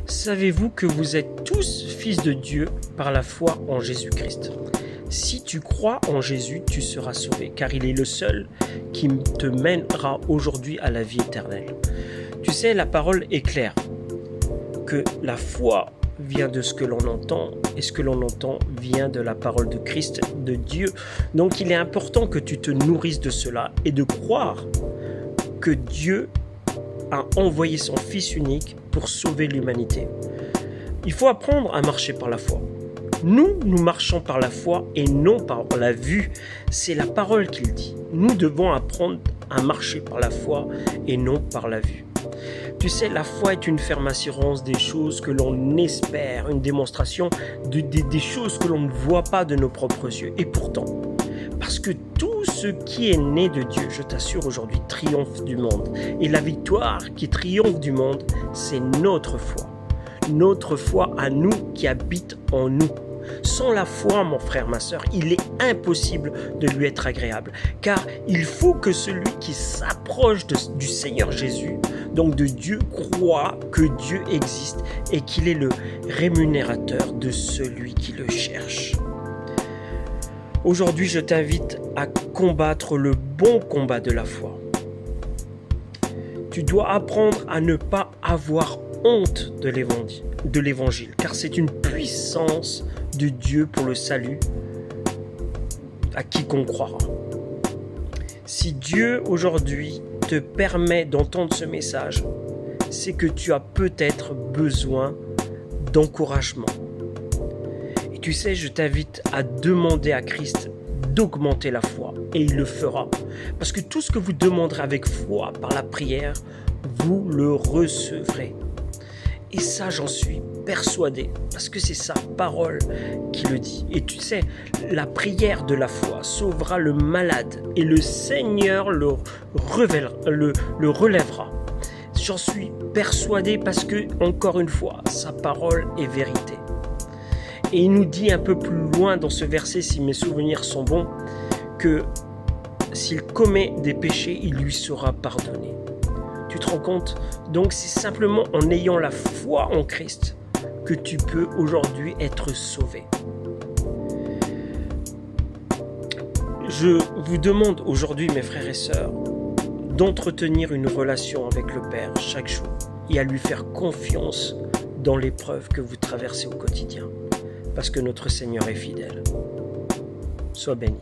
Savez-vous que vous êtes tous fils de Dieu par la foi en Jésus-Christ? Si tu crois en Jésus, tu seras sauvé, car il est le seul qui te mènera aujourd'hui à la vie éternelle. Tu sais, la parole est claire, que la foi vient de ce que l'on entend, et ce que l'on entend vient de la parole de Christ, de Dieu. Donc il est important que tu te nourrisses de cela et de croire que Dieu a envoyé son Fils unique pour sauver l'humanité. Il faut apprendre à marcher par la foi. Nous marchons par la foi et non par la vue. C'est la parole qu'il dit. Nous devons apprendre à marcher par la foi et non par la vue. Tu sais, la foi est une ferme assurance des choses que l'on espère, une démonstration des choses que l'on ne voit pas de nos propres yeux. Et pourtant, parce que tout ce qui est né de Dieu, je t'assure aujourd'hui, triomphe du monde. Et la victoire qui triomphe du monde, c'est notre foi. Notre foi à nous qui habite en nous. Sans la foi, mon frère, ma sœur, il est impossible de lui être agréable. Car il faut que celui qui s'approche du Seigneur Jésus, donc de Dieu, croit que Dieu existe et qu'il est le rémunérateur de celui qui le cherche. Aujourd'hui, je t'invite à combattre le bon combat de la foi. Tu dois apprendre à ne pas avoir honte de l'évangile, car c'est une puissance de Dieu pour le salut à quiconque croira. Si Dieu aujourd'hui te permet d'entendre ce message, c'est que tu as peut-être besoin d'encouragement. Et tu sais, je t'invite à demander à Christ d'augmenter la foi, et il le fera. Parce que tout ce que vous demanderez avec foi par la prière, vous le recevrez. Et ça, j'en suis persuadé, parce que c'est sa parole qui le dit. Et tu sais, la prière de la foi sauvera le malade, et le Seigneur le relèvera. J'en suis persuadé parce que, encore une fois, sa parole est vérité. Et il nous dit un peu plus loin dans ce verset, si mes souvenirs sont bons, que s'il commet des péchés, il lui sera pardonné. Tu te rends compte? Donc c'est simplement en ayant la foi en Christ que tu peux aujourd'hui être sauvé. Je vous demande aujourd'hui, mes frères et sœurs, d'entretenir une relation avec le Père chaque jour et à lui faire confiance dans l'épreuve que vous traversez au quotidien, parce que notre Seigneur est fidèle. Sois béni.